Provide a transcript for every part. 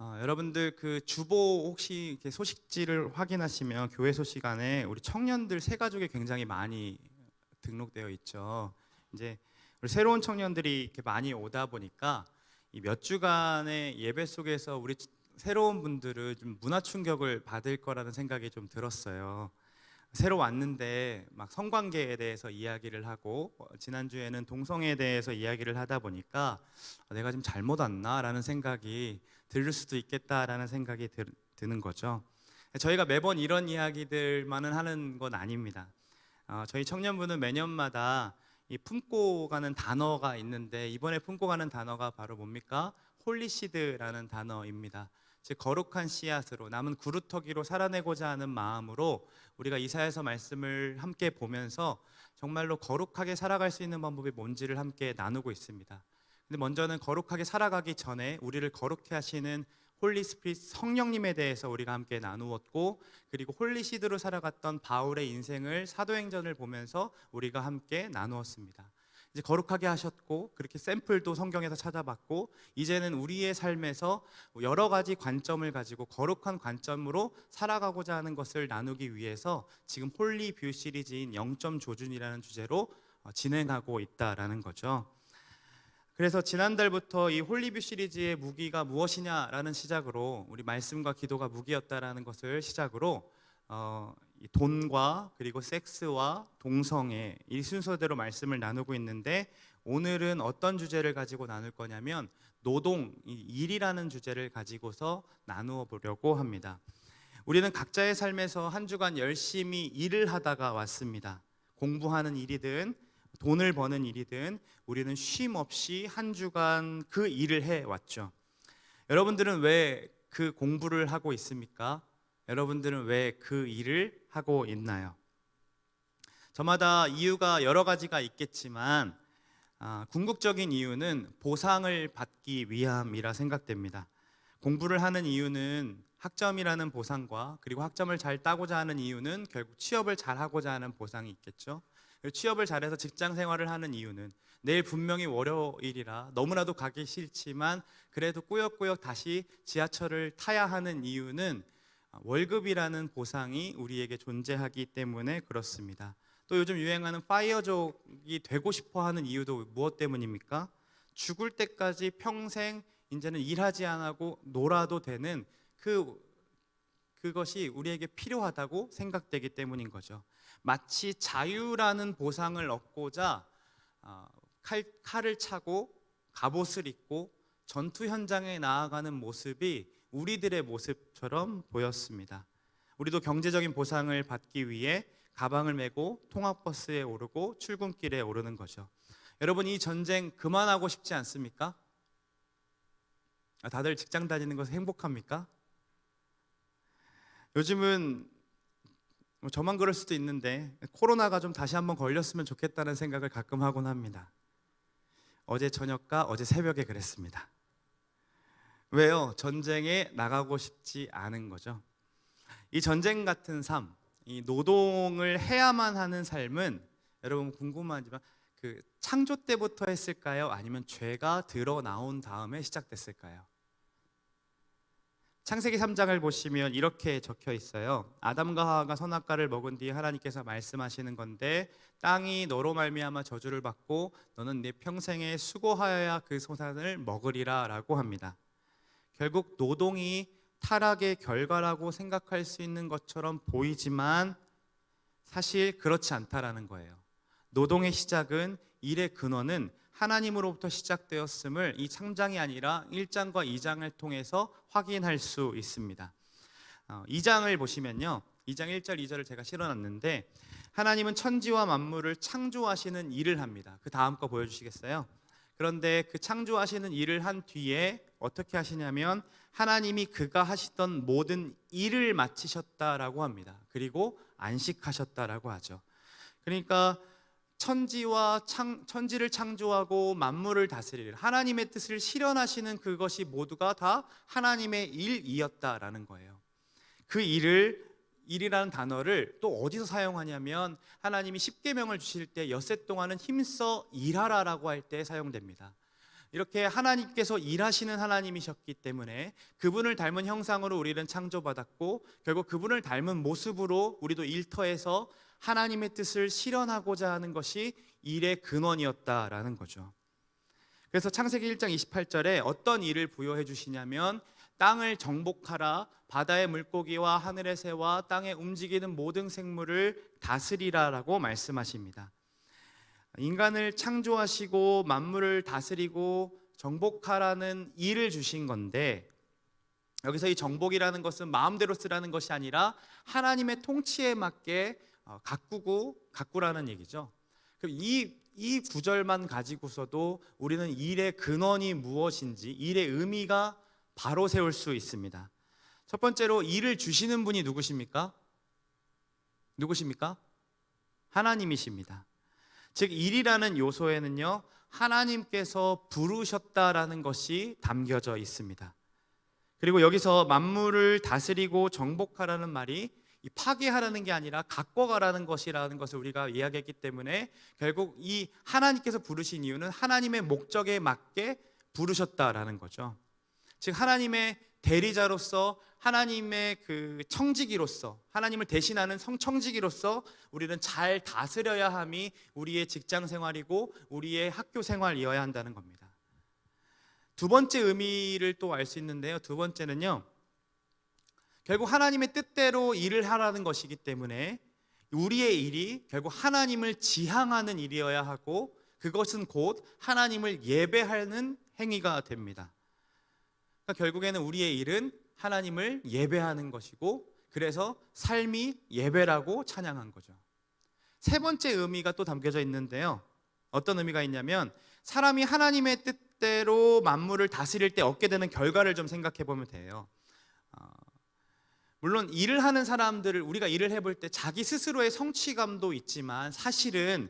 여러분들 그 주보 혹시 이렇게 소식지를 확인하시면 교회 소식 안에 우리 청년들 새 가족이 굉장히 많이 등록되어 있죠. 이제 우리 새로운 청년들이 이렇게 많이 오다 보니까 이 몇 주간의 예배 속에서 우리 새로운 분들은 좀 문화 충격을 받을 거라는 생각이 좀 들었어요. 새로 왔는데 막 성관계에 대해서 이야기를 하고 지난주에는 동성애에 대해서 이야기를 하다 보니까 내가 좀 잘못 왔나라는 생각이 들 수도 있겠다라는 생각이 드는 거죠. 저희가 매번 이런 이야기들만은 하는 건 아닙니다. 저희 청년부는 매년마다 이 품고 가는 단어가 있는데 이번에 품고 가는 단어가 바로 뭡니까? 홀리시드라는 단어입니다. 즉 거룩한 씨앗으로 남은 구루터기로 살아내고자 하는 마음으로 우리가 이사야서 말씀을 함께 보면서 정말로 거룩하게 살아갈 수 있는 방법이 뭔지를 함께 나누고 있습니다. 근데 먼저는 거룩하게 살아가기 전에 우리를 거룩해 하시는 홀리 스피릿 성령님에 대해서 우리가 함께 나누었고, 그리고 홀리시드로 살아갔던 바울의 인생을 사도행전을 보면서 우리가 함께 나누었습니다. 이제 거룩하게 하셨고 그렇게 샘플도 성경에서 찾아봤고 이제는 우리의 삶에서 여러 가지 관점을 가지고 거룩한 관점으로 살아가고자 하는 것을 나누기 위해서 지금 홀리 뷰 시리즈인 0점 조준이라는 주제로 진행하고 있다라는 거죠. 그래서 지난달부터 이 홀리뷰 시리즈의 무기가 무엇이냐라는 시작으로 우리 말씀과 기도가 무기였다라는 것을 시작으로 이 돈과 그리고 섹스와 동성애 이 순서대로 말씀을 나누고 있는데, 오늘은 어떤 주제를 가지고 나눌 거냐면 노동, 일이라는 주제를 가지고서 나누어 보려고 합니다. 우리는 각자의 삶에서 한 주간 열심히 일을 하다가 왔습니다. 공부하는 일이든 돈을 버는 일이든 우리는 쉼 없이 한 주간 그 일을 해왔죠. 여러분들은 왜 그 공부를 하고 있습니까? 여러분들은 왜 그 일을 하고 있나요? 저마다 이유가 여러 가지가 있겠지만 궁극적인 이유는 보상을 받기 위함이라 생각됩니다. 공부를 하는 이유는 학점이라는 보상과 그리고 학점을 잘 따고자 하는 이유는 결국 취업을 잘 하고자 하는 보상이 있겠죠. 취업을 잘해서 직장 생활을 하는 이유는 내일 분명히 월요일이라 너무나도 가기 싫지만 그래도 꾸역꾸역 다시 지하철을 타야 하는 이유는 월급이라는 보상이 우리에게 존재하기 때문에 그렇습니다. 또 요즘 유행하는 파이어족이 되고 싶어 하는 이유도 무엇 때문입니까? 죽을 때까지 평생 이제는 일하지 않고 놀아도 되는 그것이 우리에게 필요하다고 생각되기 때문인 거죠. 마치 자유라는 보상을 얻고자 칼을 차고 갑옷을 입고 전투 현장에 나아가는 모습이 우리들의 모습처럼 보였습니다. 우리도 경제적인 보상을 받기 위해 가방을 메고 통학버스에 오르고 출근길에 오르는 거죠. 여러분, 이 전쟁 그만하고 싶지 않습니까? 다들 직장 다니는 것에 행복합니까? 요즘은 저만 그럴 수도 있는데 코로나가 좀 다시 한번 걸렸으면 좋겠다는 생각을 가끔 하곤 합니다. 어제 저녁과 어제 새벽에 그랬습니다. 왜요? 전쟁에 나가고 싶지 않은 거죠. 이 전쟁 같은 삶, 이 노동을 해야만 하는 삶은 여러분 궁금하지만 그 창조 때부터 했을까요? 아니면 죄가 드러나온 다음에 시작됐을까요? 창세기 3장을 보시면 이렇게 적혀 있어요. 아담과 하와가 선악과를 먹은 뒤에 하나님께서 말씀하시는 건데, 땅이 너로 말미암아 저주를 받고 너는 네 평생에 수고하여야 그 소산을 먹으리라 라고 합니다. 결국 노동이 타락의 결과라고 생각할 수 있는 것처럼 보이지만 사실 그렇지 않다라는 거예요. 노동의 시작은, 일의 근원은 하나님으로부터 시작되었음을 이 3장이 아니라 1장과 2장을 통해서 확인할 수 있습니다. 2장을 보시면요, 2장 1절 2절을 제가 실어놨는데, 하나님은 천지와 만물을 창조하시는 일을 합니다. 그 다음 거 보여주시겠어요? 그런데 그 창조하시는 일을 한 뒤에 어떻게 하시냐면 하나님이 그가 하시던 모든 일을 마치셨다라고 합니다. 그리고 안식하셨다라고 하죠. 그러니까 천지를 창조하고 만물을 다스릴 하나님의 뜻을 실현하시는 그것이 모두가 다 하나님의 일이었다라는 거예요. 그 일이라는 단어를 또 어디서 사용하냐면 하나님이 십계명을 주실 때 엿새 동안은 힘써 일하라라고 할 때 사용됩니다. 이렇게 하나님께서 일하시는 하나님이셨기 때문에 그분을 닮은 형상으로 우리는 창조받았고, 결국 그분을 닮은 모습으로 우리도 일터에서 하나님의 뜻을 실현하고자 하는 것이 일의 근원이었다라는 거죠. 그래서 창세기 1장 28절에 어떤 일을 부여해 주시냐면, 땅을 정복하라, 바다의 물고기와 하늘의 새와 땅에 움직이는 모든 생물을 다스리라라고 말씀하십니다. 인간을 창조하시고 만물을 다스리고 정복하라는 일을 주신 건데, 여기서 이 정복이라는 것은 마음대로 쓰라는 것이 아니라 하나님의 통치에 맞게 가꾸라는 얘기죠. 그럼 이 구절만 가지고서도 우리는 일의 근원이 무엇인지, 일의 의미가 바로 세울 수 있습니다. 첫 번째로, 일을 주시는 분이 누구십니까? 하나님이십니다. 즉, 일이라는 요소에는요, 하나님께서 부르셨다라는 것이 담겨져 있습니다. 그리고 여기서 만물을 다스리고 정복하라는 말이 파괴하라는 게 아니라 가꿔가라는 것이라는 것을 우리가 이야기했기 때문에, 결국 이 하나님께서 부르신 이유는 하나님의 목적에 맞게 부르셨다라는 거죠. 즉, 하나님의 대리자로서, 하나님의 그 청지기로서, 하나님을 대신하는 청지기로서 우리는 잘 다스려야 함이 우리의 직장 생활이고 우리의 학교 생활이어야 한다는 겁니다. 두 번째 의미를 또 알 수 있는데요, 두 번째는요, 결국 하나님의 뜻대로 일을 하라는 것이기 때문에 우리의 일이 결국 하나님을 지향하는 일이어야 하고, 그것은 곧 하나님을 예배하는 행위가 됩니다. 그러니까 결국에는 우리의 일은 하나님을 예배하는 것이고, 그래서 삶이 예배라고 찬양한 거죠. 세 번째 의미가 또 담겨져 있는데요, 어떤 의미가 있냐면, 사람이 하나님의 뜻대로 만물을 다스릴 때 얻게 되는 결과를 좀 생각해 보면 돼요. 물론 일을 하는 사람들을 우리가 일을 해볼 때 자기 스스로의 성취감도 있지만, 사실은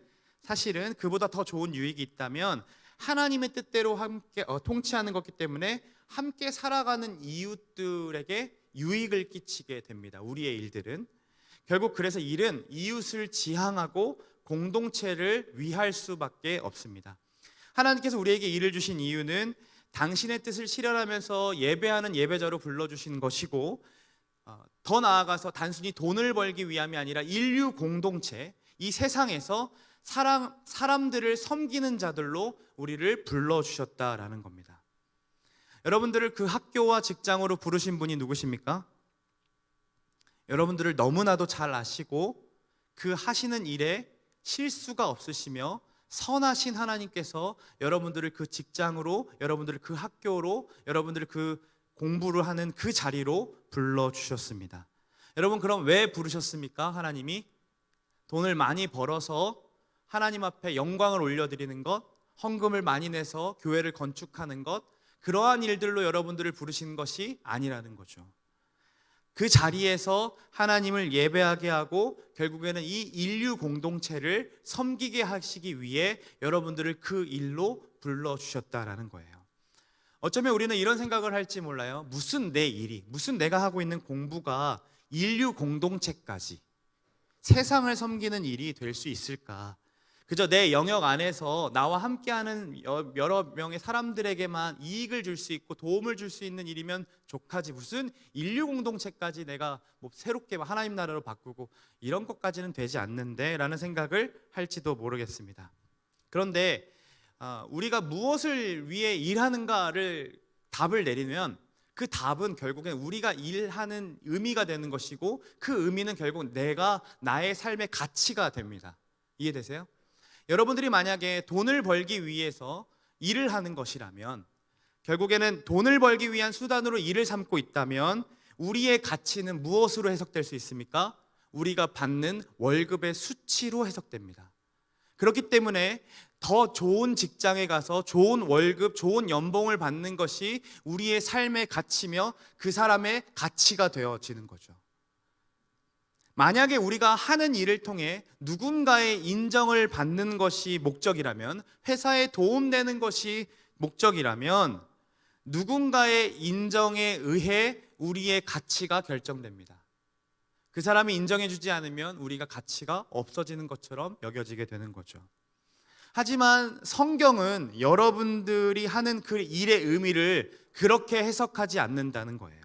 그보다 더 좋은 유익이 있다면 하나님의 뜻대로 함께 통치하는 것이기 때문에 함께 살아가는 이웃들에게 유익을 끼치게 됩니다. 우리의 일들은 결국, 그래서 일은 이웃을 지향하고 공동체를 위할 수밖에 없습니다. 하나님께서 우리에게 일을 주신 이유는 당신의 뜻을 실현하면서 예배하는 예배자로 불러주신 것이고, 더 나아가서 단순히 돈을 벌기 위함이 아니라 인류 공동체, 이 세상에서 사람들을 섬기는 자들로 우리를 불러주셨다라는 겁니다. 여러분들을 그 학교와 직장으로 부르신 분이 누구십니까? 여러분들을 너무나도 잘 아시고 그 하시는 일에 실수가 없으시며 선하신 하나님께서 여러분들을 그 직장으로, 여러분들을 그 학교로, 여러분들을 그 공부를 하는 그 자리로 불러주셨습니다. 여러분, 그럼 왜 부르셨습니까? 하나님이 돈을 많이 벌어서 하나님 앞에 영광을 올려드리는 것, 헌금을 많이 내서 교회를 건축하는 것, 그러한 일들로 여러분들을 부르신 것이 아니라는 거죠. 그 자리에서 하나님을 예배하게 하고 결국에는 이 인류 공동체를 섬기게 하시기 위해 여러분들을 그 일로 불러주셨다라는 거예요. 어쩌면 우리는 이런 생각을 할지 몰라요. 무슨 내 일이, 무슨 내가 하고 있는 공부가 인류 공동체까지 세상을 섬기는 일이 될 수 있을까? 그저 내 영역 안에서 나와 함께하는 여러 명의 사람들에게만 이익을 줄 수 있고 도움을 줄 수 있는 일이면 족하지, 무슨 인류 공동체까지 내가 새롭게 하나님 나라로 바꾸고 이런 것까지는 되지 않는데 라는 생각을 할지도 모르겠습니다. 그런데 우리가 무엇을 위해 일하는가를 답을 내리면 그 답은 결국엔 우리가 일하는 의미가 되는 것이고, 그 의미는 결국 나의 삶의 가치가 됩니다. 이해되세요? 여러분들이 만약에 돈을 벌기 위해서 일을 하는 것이라면, 결국에는 돈을 벌기 위한 수단으로 일을 삼고 있다면 우리의 가치는 무엇으로 해석될 수 있습니까? 우리가 받는 월급의 수치로 해석됩니다. 그렇기 때문에 더 좋은 직장에 가서 좋은 월급, 좋은 연봉을 받는 것이 우리의 삶의 가치며 그 사람의 가치가 되어지는 거죠. 만약에 우리가 하는 일을 통해 누군가의 인정을 받는 것이 목적이라면, 회사에 도움되는 것이 목적이라면, 누군가의 인정에 의해 우리의 가치가 결정됩니다. 그 사람이 인정해주지 않으면 우리가 가치가 없어지는 것처럼 여겨지게 되는 거죠. 하지만 성경은 여러분들이 하는 그 일의 의미를 그렇게 해석하지 않는다는 거예요.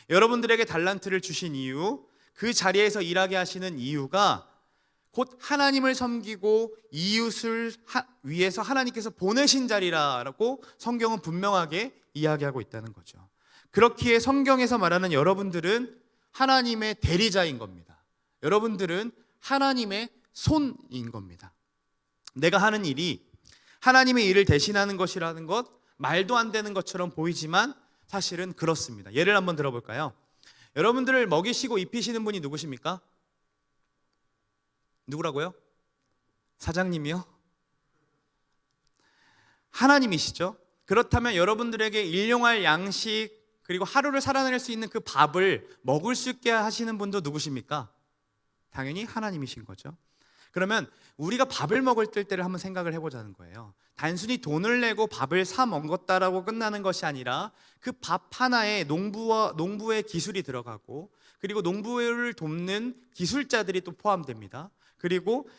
여러분들에게 달란트를 주신 이유, 그 자리에서 일하게 하시는 이유가 곧 하나님을 섬기고 이웃을 위해서 하나님께서 보내신 자리라고 성경은 분명하게 이야기하고 있다는 거죠. 그렇기에 성경에서 말하는 여러분들은 하나님의 대리자인 겁니다. 여러분들은 하나님의 손인 겁니다. 내가 하는 일이 하나님의 일을 대신하는 것이라는 것, 말도 안 되는 것처럼 보이지만 사실은 그렇습니다. 예를 한번 들어볼까요? 여러분들을 먹이시고 입히시는 분이 누구십니까? 누구라고요? 사장님이요? 하나님이시죠. 그렇다면 여러분들에게 일용할 양식 그리고 하루를 살아낼 수 있는 그 밥을 먹을 수 있게 하시는 분도 누구십니까? 당연히 하나님이신 거죠. 그러면 우리가 밥을 먹을 때를 한번 생각을 해보자는 거예요. 단순히 돈을 내고 밥을 사 먹었다라고 끝나는 것이 아니라 그 밥 하나에 농부의 기술이 들어가고, 그리고 농부를 돕는 기술자들이 또 포함됩니다. 그리고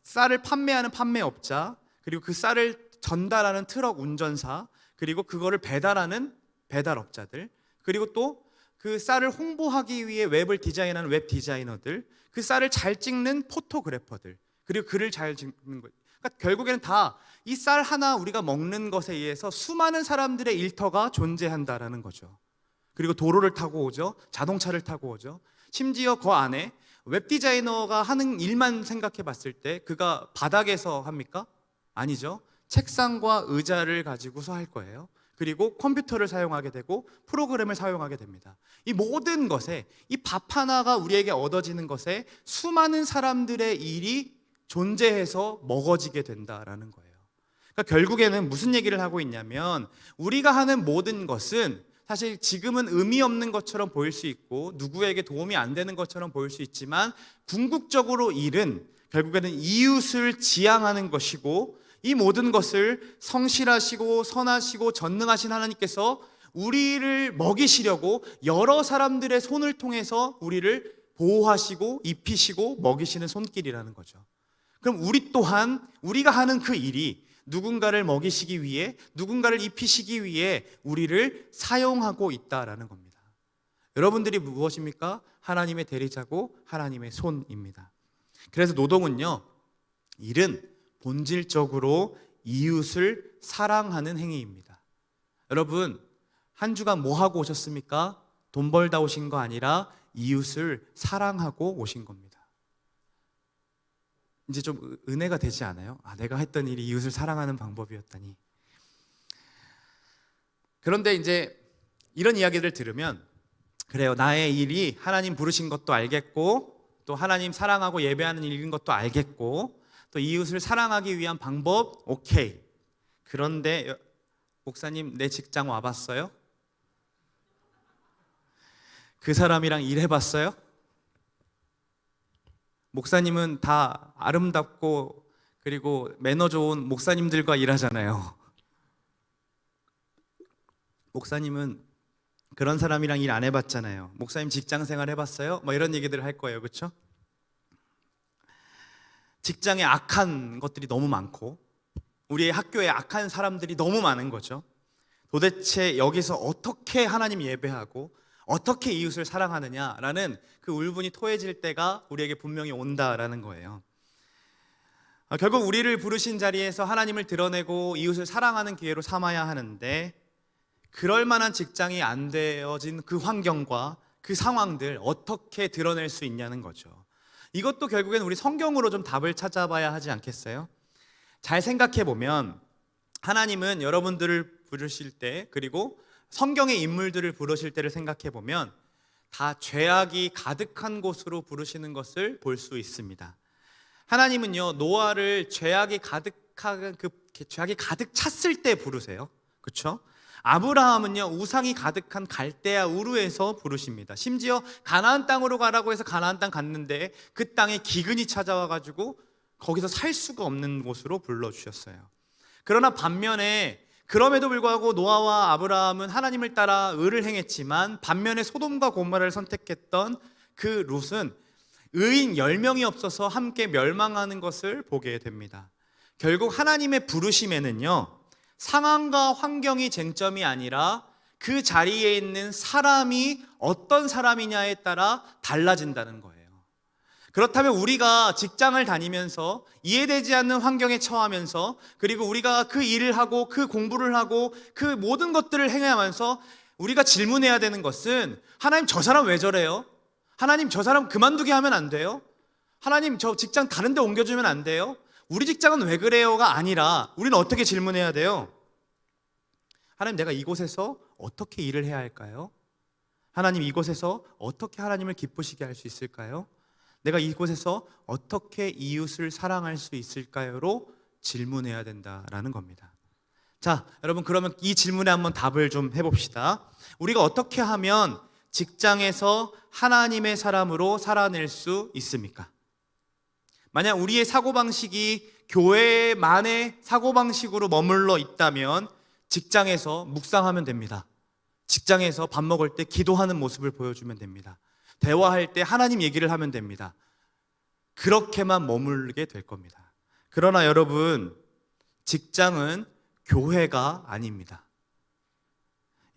쌀을 판매하는 판매업자, 그리고 그 쌀을 전달하는 트럭 운전사, 그리고 그거를 배달하는 배달업자들, 그리고 또 그 쌀을 홍보하기 위해 웹을 디자인하는 웹 디자이너들, 그 쌀을 잘 찍는 포토그래퍼들, 그리고 글을 잘 찍는 것. 그러니까 결국에는 다 이 쌀 하나 우리가 먹는 것에 의해서 수많은 사람들의 일터가 존재한다라는 거죠. 그리고 도로를 타고 오죠. 자동차를 타고 오죠. 심지어 그 안에 웹 디자이너가 하는 일만 생각해 봤을 때 그가 바닥에서 합니까? 아니죠. 책상과 의자를 가지고서 할 거예요. 그리고 컴퓨터를 사용하게 되고 프로그램을 사용하게 됩니다. 이 모든 것에, 이 밥 하나가 우리에게 얻어지는 것에 수많은 사람들의 일이 존재해서 먹어지게 된다라는 거예요. 그러니까 결국에는 무슨 얘기를 하고 있냐면, 우리가 하는 모든 것은 사실 지금은 의미 없는 것처럼 보일 수 있고 누구에게 도움이 안 되는 것처럼 보일 수 있지만, 궁극적으로 일은 결국에는 이웃을 지향하는 것이고, 이 모든 것을 성실하시고 선하시고 전능하신 하나님께서 우리를 먹이시려고 여러 사람들의 손을 통해서 우리를 보호하시고 입히시고 먹이시는 손길이라는 거죠. 그럼 우리 또한 우리가 하는 그 일이 누군가를 먹이시기 위해, 누군가를 입히시기 위해 우리를 사용하고 있다라는 겁니다. 여러분들이 무엇입니까? 하나님의 대리자고 하나님의 손입니다. 그래서 노동은요, 일은 본질적으로 이웃을 사랑하는 행위입니다. 여러분, 한 주간 뭐 하고 오셨습니까? 돈 벌다 오신 거 아니라 이웃을 사랑하고 오신 겁니다. 이제 좀 은혜가 되지 않아요? 내가 했던 일이 이웃을 사랑하는 방법이었다니. 그런데 이제 이런 이야기를 들으면, 그래요, 나의 일이 하나님 부르신 것도 알겠고, 또 하나님 사랑하고 예배하는 일인 것도 알겠고, 또 이웃을 사랑하기 위한 방법, 오케이. 그런데 목사님, 내 직장 와봤어요? 그 사람이랑 일해봤어요? 목사님은 다 아름답고 그리고 매너 좋은 목사님들과 일하잖아요. 목사님은 그런 사람이랑 일 안 해봤잖아요. 목사님 직장 생활 해봤어요? 뭐 이런 얘기들을 할 거예요. 그렇죠? 직장에 악한 것들이 너무 많고 우리의 학교에 악한 사람들이 너무 많은 거죠. 도대체 여기서 어떻게 하나님 예배하고 어떻게 이웃을 사랑하느냐라는 그 울분이 토해질 때가 우리에게 분명히 온다라는 거예요. 결국 우리를 부르신 자리에서 하나님을 드러내고 이웃을 사랑하는 기회로 삼아야 하는데, 그럴 만한 직장이 안 되어진 그 환경과 그 상황들 어떻게 드러낼 수 있냐는 거죠. 이것도 결국엔 우리 성경으로 좀 답을 찾아봐야 하지 않겠어요? 잘 생각해 보면 하나님은 여러분들을 부르실 때, 그리고 성경의 인물들을 부르실 때를 생각해 보면 다 죄악이 가득한 곳으로 부르시는 것을 볼 수 있습니다. 하나님은요, 노아를 죄악이 가득 찼을 때 부르세요. 그렇죠? 아브라함은요, 우상이 가득한 갈대아 우르에서 부르십니다. 심지어 가나안 땅으로 가라고 해서 가나안 땅 갔는데 그 땅에 기근이 찾아와 가지고 거기서 살 수가 없는 곳으로 불러주셨어요. 그러나 반면에 그럼에도 불구하고 노아와 아브라함은 하나님을 따라 의를 행했지만, 반면에 소돔과 고모라를 선택했던 그 롯은 의인 10명이 없어서 함께 멸망하는 것을 보게 됩니다. 결국 하나님의 부르심에는요, 상황과 환경이 쟁점이 아니라 그 자리에 있는 사람이 어떤 사람이냐에 따라 달라진다는 거예요. 그렇다면 우리가 직장을 다니면서 이해되지 않는 환경에 처하면서, 그리고 우리가 그 일을 하고 그 공부를 하고 그 모든 것들을 행하면서 우리가 질문해야 되는 것은, 하나님 저 사람 왜 저래요? 하나님 저 사람 그만두게 하면 안 돼요? 하나님 저 직장 다른 데 옮겨주면 안 돼요? 우리 직장은 왜 그래요가 아니라 우리는 어떻게 질문해야 돼요? 하나님, 내가 이곳에서 어떻게 일을 해야 할까요? 하나님, 이곳에서 어떻게 하나님을 기쁘시게 할 수 있을까요? 내가 이곳에서 어떻게 이웃을 사랑할 수 있을까요?로 질문해야 된다라는 겁니다. 자, 여러분, 그러면 이 질문에 한번 답을 좀 해봅시다. 우리가 어떻게 하면 직장에서 하나님의 사람으로 살아낼 수 있습니까? 만약 우리의 사고방식이 교회만의 사고방식으로 머물러 있다면 직장에서 묵상하면 됩니다. 직장에서 밥 먹을 때 기도하는 모습을 보여주면 됩니다. 대화할 때 하나님 얘기를 하면 됩니다. 그렇게만 머물게 될 겁니다. 그러나 여러분, 직장은 교회가 아닙니다.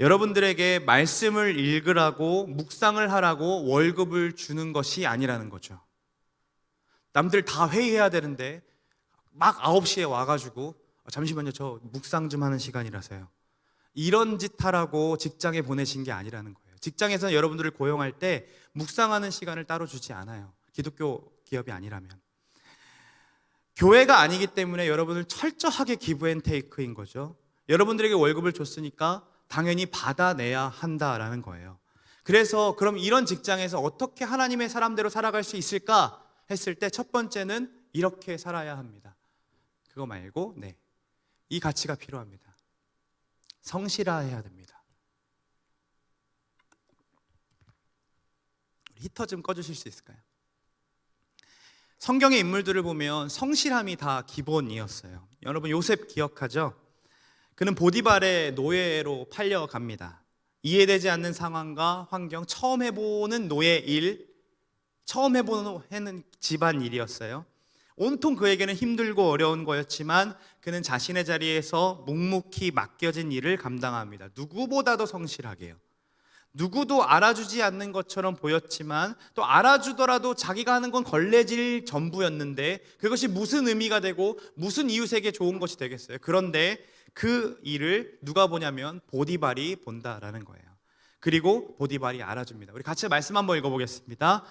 여러분들에게 말씀을 읽으라고, 묵상을 하라고 월급을 주는 것이 아니라는 거죠. 남들 다 회의해야 되는데 막 9시에 와가지고 잠시만요, 저 묵상 좀 하는 시간이라서요, 이런 짓 하라고 직장에 보내신 게 아니라는 거예요. 직장에서는 여러분들을 고용할 때 묵상하는 시간을 따로 주지 않아요. 기독교 기업이 아니라면. 교회가 아니기 때문에 여러분을 철저하게 기브앤테이크인 거죠. 여러분들에게 월급을 줬으니까 당연히 받아내야 한다라는 거예요. 그래서 그럼 이런 직장에서 어떻게 하나님의 사람대로 살아갈 수 있을까 했을 때 첫 번째는 이렇게 살아야 합니다. 그거 말고 이 가치가 필요합니다. 성실해야 됩니다. 히터 좀 꺼주실 수 있을까요? 성경의 인물들을 보면 성실함이 다 기본이었어요. 여러분, 요셉 기억하죠? 그는 보디발의 노예로 팔려갑니다. 이해되지 않는 상황과 환경, 처음 해보는 노예 일, 처음 해보는 집안 일이었어요. 온통 그에게는 힘들고 어려운 거였지만 그는 자신의 자리에서 묵묵히 맡겨진 일을 감당합니다. 누구보다도 성실하게요. 누구도 알아주지 않는 것처럼 보였지만 또 알아주더라도 자기가 하는 건 걸레질 전부였는데 그것이 무슨 의미가 되고 무슨 이웃에게 좋은 것이 되겠어요? 그런데 그 일을 누가 보냐면 보디발이 본다라는 거예요. 그리고 보디발이 알아줍니다. 우리 같이 말씀 한번 읽어보겠습니다.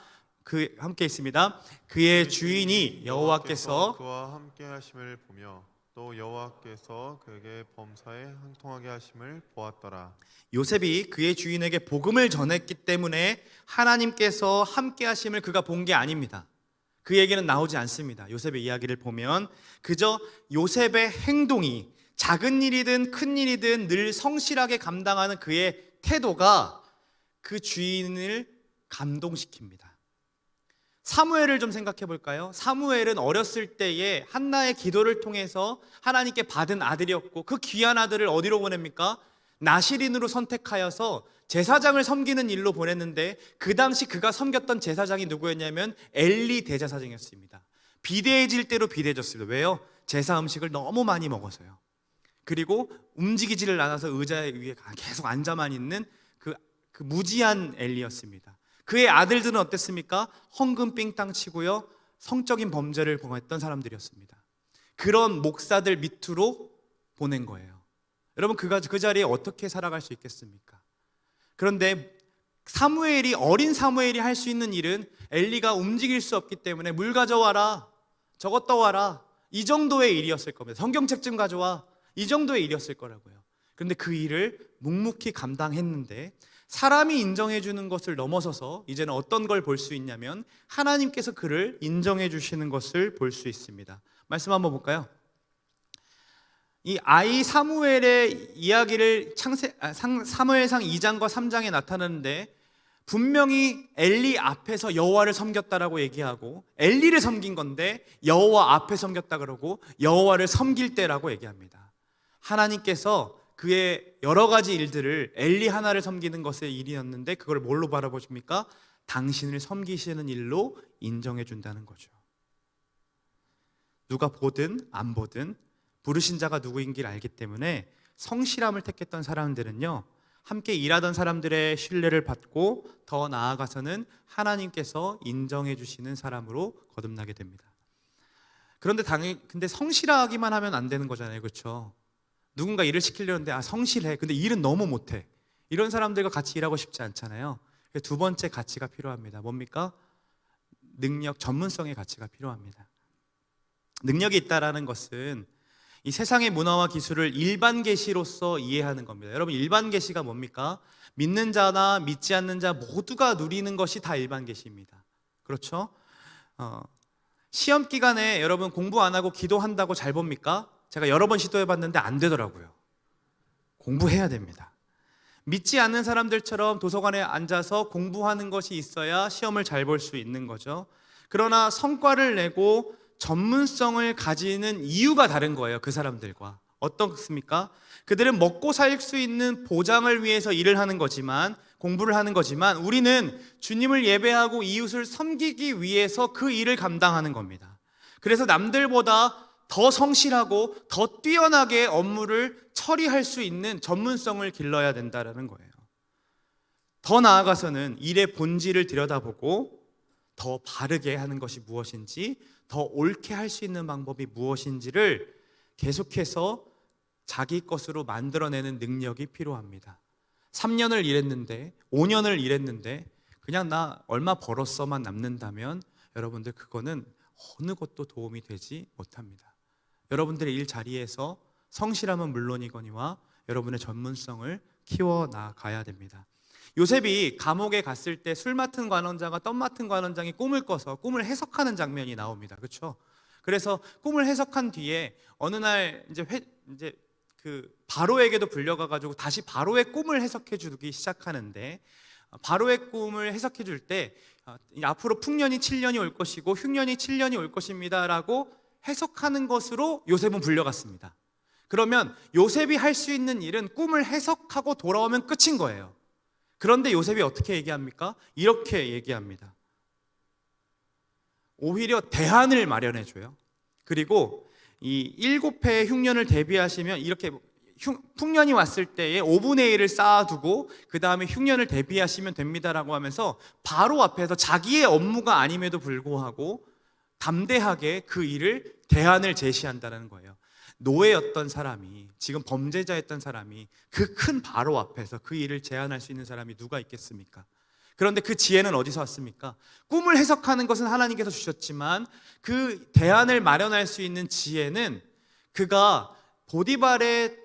함께 있습니다. 그의 주인이 여호와께서 그와 함께 하심을 보며 또 여호와께서 그에게 범사에 형통하게 하심을 보았더라. 요셉이 그의 주인에게 복음을 전했기 때문에 하나님께서 함께 하심을 그가 본 게 아닙니다. 그 얘기는 나오지 않습니다. 요셉의 이야기를 보면 그저 요셉의 행동이 작은 일이든 큰 일이든 늘 성실하게 감당하는 그의 태도가 그 주인을 감동시킵니다. 사무엘을 좀 생각해 볼까요? 사무엘은 어렸을 때에 한나의 기도를 통해서 하나님께 받은 아들이었고 그 귀한 아들을 어디로 보냅니까? 나시린으로 선택하여서 제사장을 섬기는 일로 보냈는데 그 당시 그가 섬겼던 제사장이 누구였냐면 엘리 대제사장이었습니다. 비대해질 대로 비대해졌습니다. 왜요? 제사 음식을 너무 많이 먹어서요. 그리고 움직이지를 않아서 의자에 위에 계속 앉아만 있는 그 무지한 엘리였습니다. 그의 아들들은 어땠습니까? 헌금 삥땅 치고요, 성적인 범죄를 범했던 사람들이었습니다. 그런 목사들 밑으로 보낸 거예요. 여러분, 그 자리에 어떻게 살아갈 수 있겠습니까? 그런데 어린 사무엘이 할 수 있는 일은 엘리가 움직일 수 없기 때문에 물 가져와라, 저것 떠와라, 이 정도의 일이었을 겁니다. 성경책 좀 가져와, 이 정도의 일이었을 거라고요. 그런데 그 일을 묵묵히 감당했는데 사람이 인정해 주는 것을 넘어서서 이제는 어떤 걸 볼 수 있냐면 하나님께서 그를 인정해 주시는 것을 볼 수 있습니다. 말씀 한번 볼까요? 이 아이 사무엘의 이야기를 사무엘상 2장과 3장에 나타나는데 분명히 엘리 앞에서 여호와를 섬겼다라고 얘기하고 엘리를 섬긴 건데 여호와 앞에 섬겼다 그러고 여호와를 섬길 때라고 얘기합니다. 하나님께서 그의 여러 가지 일들을 엘리 하나를 섬기는 것의 일이었는데 그걸 뭘로 바라보십니까? 당신을 섬기시는 일로 인정해 준다는 거죠. 누가 보든 안 보든 부르신 자가 누구인지를 알기 때문에 성실함을 택했던 사람들은요, 함께 일하던 사람들의 신뢰를 받고 더 나아가서는 하나님께서 인정해 주시는 사람으로 거듭나게 됩니다. 그런데 근데 성실하기만 하면 안 되는 거잖아요, 그렇죠? 누군가 일을 시키려는데 성실해, 근데 일은 너무 못해, 이런 사람들과 같이 일하고 싶지 않잖아요. 두 번째 가치가 필요합니다. 뭡니까? 능력, 전문성의 가치가 필요합니다. 능력이 있다라는 것은 이 세상의 문화와 기술을 일반 계시로서 이해하는 겁니다. 여러분, 일반 계시가 뭡니까? 믿는 자나 믿지 않는 자 모두가 누리는 것이 다 일반 계시입니다. 그렇죠? 시험 기간에 여러분 공부 안 하고 기도한다고 잘 봅니까? 제가 여러 번 시도해봤는데 안 되더라고요. 공부해야 됩니다. 믿지 않는 사람들처럼 도서관에 앉아서 공부하는 것이 있어야 시험을 잘 볼 수 있는 거죠. 그러나 성과를 내고 전문성을 가지는 이유가 다른 거예요. 그 사람들과. 어떻습니까? 그들은 먹고 살 수 있는 보장을 위해서 일을 하는 거지만, 공부를 하는 거지만, 우리는 주님을 예배하고 이웃을 섬기기 위해서 그 일을 감당하는 겁니다. 그래서 남들보다 더 성실하고 더 뛰어나게 업무를 처리할 수 있는 전문성을 길러야 된다는 거예요. 더 나아가서는 일의 본질을 들여다보고 더 바르게 하는 것이 무엇인지, 더 옳게 할 수 있는 방법이 무엇인지를 계속해서 자기 것으로 만들어내는 능력이 필요합니다. 3년을 일했는데, 5년을 일했는데 그냥 나 얼마 벌었어만 남는다면 여러분들 그거는 어느 것도 도움이 되지 못합니다. 여러분들의 일 자리에서 성실함은 물론이거니와 여러분의 전문성을 키워나가야 됩니다. 요셉이 감옥에 갔을 때 술 맡은 관원장과 떡 맡은 관원장이 꿈을 꿔서 꿈을 해석하는 장면이 나옵니다. 그렇죠? 그래서 꿈을 해석한 뒤에 어느 날 이제 그 바로에게도 불려가 가지고 다시 바로의 꿈을 해석해 주기 시작하는데, 바로의 꿈을 해석해 줄 때 앞으로 풍년이 7년이 올 것이고 흉년이 7년이 올 것입니다라고 해석하는 것으로 요셉은 불려갔습니다. 그러면 요셉이 할 수 있는 일은 꿈을 해석하고 돌아오면 끝인 거예요. 그런데 요셉이 어떻게 얘기합니까? 이렇게 얘기합니다. 오히려 대안을 마련해 줘요. 그리고 이 7회의 흉년을 대비하시면 이렇게 풍년이 왔을 때에 5분의 1을 쌓아두고 그 다음에 흉년을 대비하시면 됩니다라고 하면서 바로 앞에서 자기의 업무가 아님에도 불구하고 담대하게 그 일을 대안을 제시한다는 거예요. 노예였던 사람이, 지금 범죄자였던 사람이 그 큰 바로 앞에서 그 일을 제안할 수 있는 사람이 누가 있겠습니까? 그런데 그 지혜는 어디서 왔습니까? 꿈을 해석하는 것은 하나님께서 주셨지만 그 대안을 마련할 수 있는 지혜는 그가 보디발의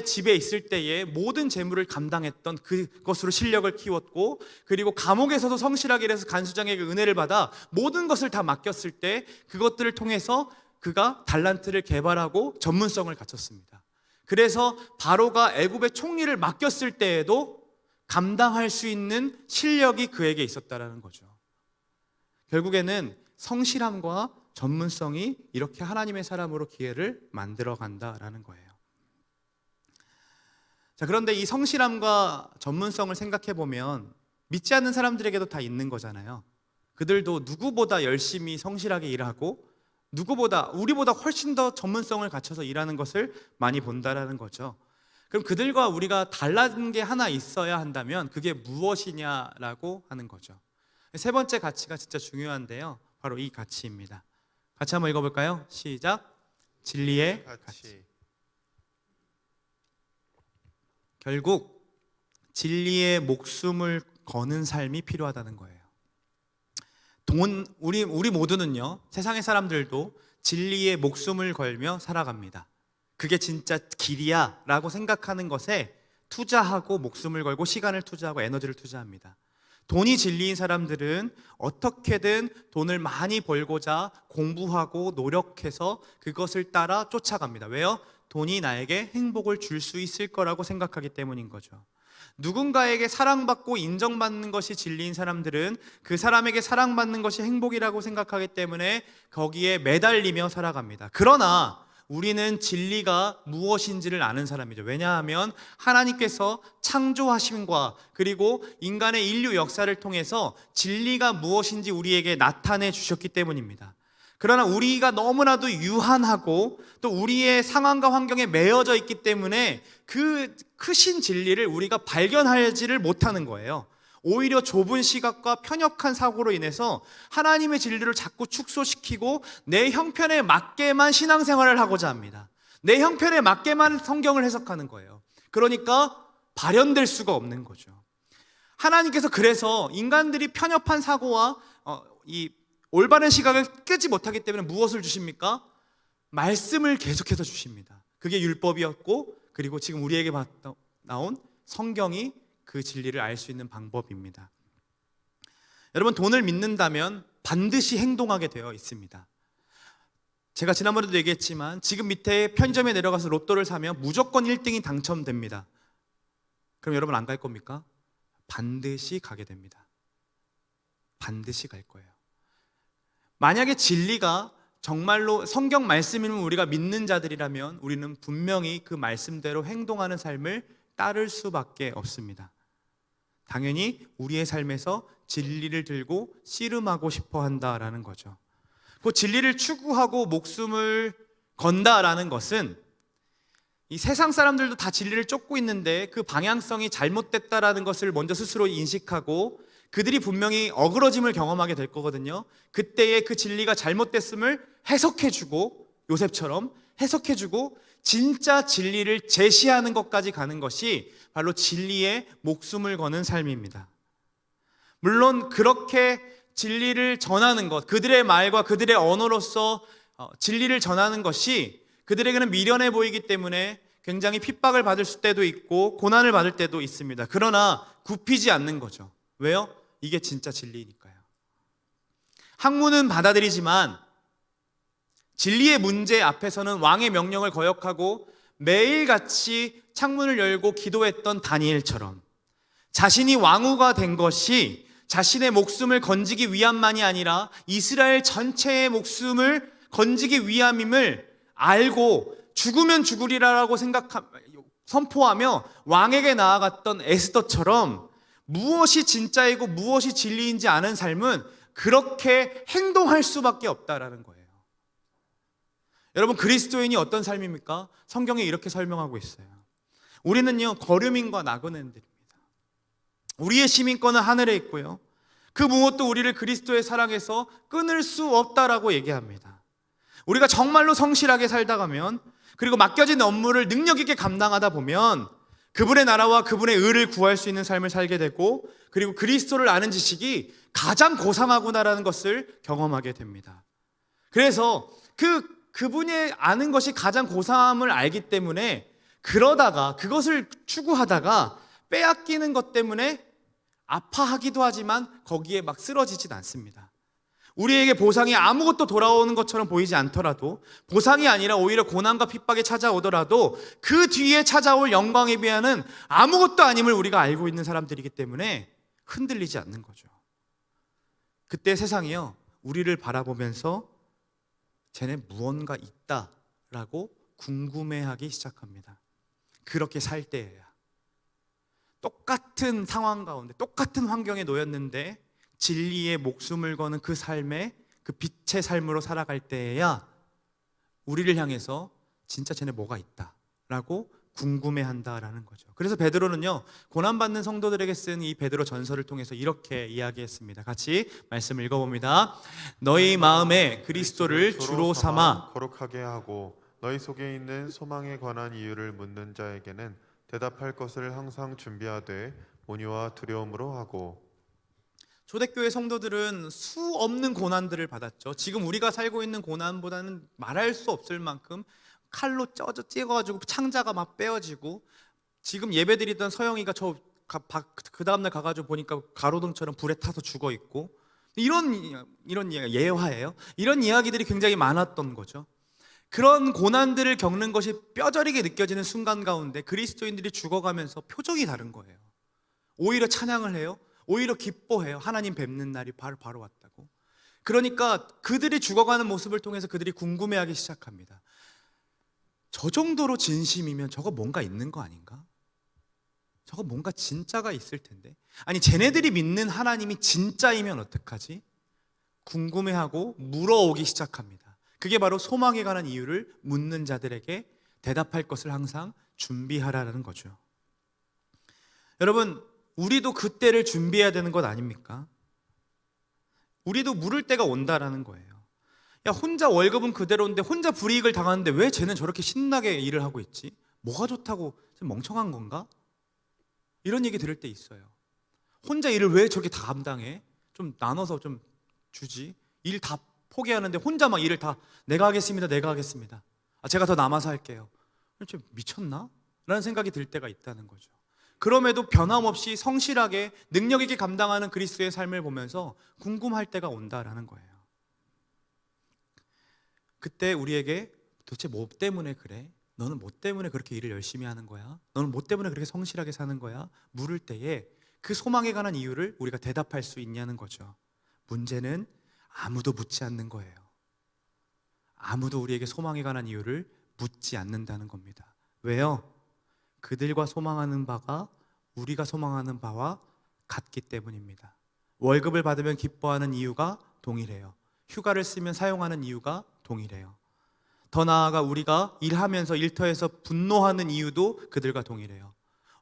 집에 있을 때에 모든 재물을 감당했던 그것으로 실력을 키웠고, 그리고 감옥에서도 성실하게 일해서 간수장에게 은혜를 받아 모든 것을 다 맡겼을 때 그것들을 통해서 그가 달란트를 개발하고 전문성을 갖췄습니다. 그래서 바로가 애굽의 총리를 맡겼을 때에도 감당할 수 있는 실력이 그에게 있었다는 거죠. 결국에는 성실함과 전문성이 이렇게 하나님의 사람으로 기회를 만들어 간다라는 거예요. 자, 그런데 이 성실함과 전문성을 생각해 보면 믿지 않는 사람들에게도 다 있는 거잖아요. 그들도 누구보다 열심히 성실하게 일하고 우리보다 훨씬 더 전문성을 갖춰서 일하는 것을 많이 본다라는 거죠. 그럼 그들과 우리가 달라진 게 하나 있어야 한다면 그게 무엇이냐라고 하는 거죠. 세 번째 가치가 진짜 중요한데요, 바로 이 가치입니다. 같이 한번 읽어볼까요? 시작. 진리의 가치. 결국 진리의 목숨을 거는 삶이 필요하다는 거예요. 우리 모두는요, 세상의 사람들도 진리의 목숨을 걸며 살아갑니다. 그게 진짜 길이야 라고 생각하는 것에 투자하고 목숨을 걸고 시간을 투자하고 에너지를 투자합니다. 돈이 진리인 사람들은 어떻게든 돈을 많이 벌고자 공부하고 노력해서 그것을 따라 쫓아갑니다. 왜요? 돈이 나에게 행복을 줄 수 있을 거라고 생각하기 때문인 거죠. 누군가에게 사랑받고 인정받는 것이 진리인 사람들은 그 사람에게 사랑받는 것이 행복이라고 생각하기 때문에 거기에 매달리며 살아갑니다. 그러나 우리는 진리가 무엇인지를 아는 사람이죠. 왜냐하면 하나님께서 창조하심과 그리고 인간의 인류 역사를 통해서 진리가 무엇인지 우리에게 나타내 주셨기 때문입니다. 그러나 우리가 너무나도 유한하고 또 우리의 상황과 환경에 매여져 있기 때문에 그 크신 진리를 우리가 발견하지를 못하는 거예요. 오히려 좁은 시각과 편협한 사고로 인해서 하나님의 진리를 자꾸 축소시키고 내 형편에 맞게만 신앙생활을 하고자 합니다. 내 형편에 맞게만 성경을 해석하는 거예요. 그러니까 발현될 수가 없는 거죠. 하나님께서 그래서 인간들이 편협한 사고와 이 올바른 시각을 끄지 못하기 때문에 무엇을 주십니까? 말씀을 계속해서 주십니다. 그게 율법이었고, 그리고 지금 우리에게 나온 성경이 그 진리를 알 수 있는 방법입니다. 여러분, 돈을 믿는다면 반드시 행동하게 되어 있습니다. 제가 지난번에도 얘기했지만 지금 밑에 편의점에 내려가서 로또를 사면 무조건 1등이 당첨됩니다. 그럼 여러분 안 갈 겁니까? 반드시 가게 됩니다. 반드시 갈 거예요. 만약에 진리가 정말로 성경 말씀이면 우리가 믿는 자들이라면 우리는 분명히 그 말씀대로 행동하는 삶을 따를 수밖에 없습니다. 당연히 우리의 삶에서 진리를 들고 씨름하고 싶어 한다라는 거죠. 그 진리를 추구하고 목숨을 건다라는 것은 이 세상 사람들도 다 진리를 쫓고 있는데 그 방향성이 잘못됐다라는 것을 먼저 스스로 인식하고 그들이 분명히 어그러짐을 경험하게 될 거거든요. 그때의 그 진리가 잘못됐음을 해석해주고, 요셉처럼 해석해주고 진짜 진리를 제시하는 것까지 가는 것이 바로 진리에 목숨을 거는 삶입니다. 물론 그렇게 진리를 전하는 것, 그들의 말과 그들의 언어로서 진리를 전하는 것이 그들에게는 미련해 보이기 때문에 굉장히 핍박을 받을 때도 있고 고난을 받을 때도 있습니다. 그러나 굽히지 않는 거죠. 왜요? 이게 진짜 진리니까요. 학문은 받아들이지만 진리의 문제 앞에서는 왕의 명령을 거역하고 매일같이 창문을 열고 기도했던 다니엘처럼 자신이 왕후가 된 것이 자신의 목숨을 건지기 위함만이 아니라 이스라엘 전체의 목숨을 건지기 위함임을 알고 죽으면 죽으리라라고 선포하며 왕에게 나아갔던 에스더처럼 무엇이 진짜이고 무엇이 진리인지 아는 삶은 그렇게 행동할 수밖에 없다라는 거예요. 여러분, 그리스도인이 어떤 삶입니까? 성경에 이렇게 설명하고 있어요. 우리는요, 거류민과 나그네들입니다. 우리의 시민권은 하늘에 있고요, 그 무엇도 우리를 그리스도의 사랑에서 끊을 수 없다라고 얘기합니다. 우리가 정말로 성실하게 살다 가면, 그리고 맡겨진 업무를 능력 있게 감당하다 보면 그분의 나라와 그분의 의를 구할 수 있는 삶을 살게 되고, 그리고 그리스도를 아는 지식이 가장 고상하구나라는 것을 경험하게 됩니다. 그래서 그분이 아는 것이 가장 고상함을 알기 때문에 그러다가 그것을 추구하다가 빼앗기는 것 때문에 아파하기도 하지만 거기에 막 쓰러지진 않습니다. 우리에게 보상이 아무것도 돌아오는 것처럼 보이지 않더라도, 보상이 아니라 오히려 고난과 핍박이 찾아오더라도 그 뒤에 찾아올 영광에 비하는 아무것도 아님을 우리가 알고 있는 사람들이기 때문에 흔들리지 않는 거죠. 그때 세상이요, 우리를 바라보면서 쟤네 무언가 있다라고 궁금해하기 시작합니다. 그렇게 살 때예요. 똑같은 상황 가운데 똑같은 환경에 놓였는데 진리에 목숨을 거는 그 삶에, 그 빛의 삶으로 살아갈 때에야 우리를 향해서 진짜 쟤네 뭐가 있다라고 궁금해한다라는 거죠. 그래서 베드로는요, 고난받는 성도들에게 쓴 이 베드로 전서를 통해서 이렇게 이야기했습니다. 같이 말씀 읽어봅니다. 너희 마음에 그리스도를 주로 삼아 거룩하게 하고 너희 속에 있는 소망에 관한 이유를 묻는 자에게는 대답할 것을 항상 준비하되 온유와 두려움으로 하고. 초대교회 성도들은 수 없는 고난들을 받았죠. 지금 우리가 살고 있는 고난보다는 말할 수 없을 만큼 칼로 찍어가지고 창자가 막 빼어지고, 지금 예배드리던 서영이가 그 다음날 가가지고 보니까 가로등처럼 불에 타서 죽어 있고, 이런 이야기, 예화예요. 이런 이야기들이 굉장히 많았던 거죠. 그런 고난들을 겪는 것이 뼈저리게 느껴지는 순간 가운데 그리스도인들이 죽어가면서 표정이 다른 거예요. 오히려 찬양을 해요. 오히려 기뻐해요. 하나님 뵙는 날이 바로 왔다고. 그러니까 그들이 죽어가는 모습을 통해서 그들이 궁금해하기 시작합니다. 저 정도로 진심이면 저거 뭔가 있는 거 아닌가? 저거 뭔가 진짜가 있을 텐데. 아니, 쟤네들이 믿는 하나님이 진짜이면 어떡하지? 궁금해하고 물어오기 시작합니다. 그게 바로 소망에 관한 이유를 묻는 자들에게 대답할 것을 항상 준비하라는 거죠. 여러분, 우리도 그때를 준비해야 되는 것 아닙니까? 우리도 물을 때가 온다라는 거예요. 야, 혼자 월급은 그대로인데 혼자 불이익을 당하는데 왜 쟤는 저렇게 신나게 일을 하고 있지? 뭐가 좋다고 멍청한 건가? 이런 얘기 들을 때 있어요. 혼자 일을 왜 저렇게 다 감당해? 좀 나눠서 좀 주지. 일 다 포기하는데 혼자 막 일을 다 내가 하겠습니다. 내가 하겠습니다. 제가 더 남아서 할게요. 좀 미쳤나? 라는 생각이 들 때가 있다는 거죠. 그럼에도 변함없이 성실하게 능력 있게 감당하는 그리스도의 삶을 보면서 궁금할 때가 온다라는 거예요. 그때 우리에게 도대체 뭐 때문에 그래? 너는 뭐 때문에 그렇게 일을 열심히 하는 거야? 너는 뭐 때문에 그렇게 성실하게 사는 거야? 물을 때에 그 소망에 관한 이유를 우리가 대답할 수 있냐는 거죠. 문제는 아무도 묻지 않는 거예요. 아무도 우리에게 소망에 관한 이유를 묻지 않는다는 겁니다. 왜요? 그들과 소망하는 바가 우리가 소망하는 바와 같기 때문입니다. 월급을 받으면 기뻐하는 이유가 동일해요. 휴가를 쓰면 사용하는 이유가 동일해요. 더 나아가 우리가 일하면서 일터에서 분노하는 이유도 그들과 동일해요.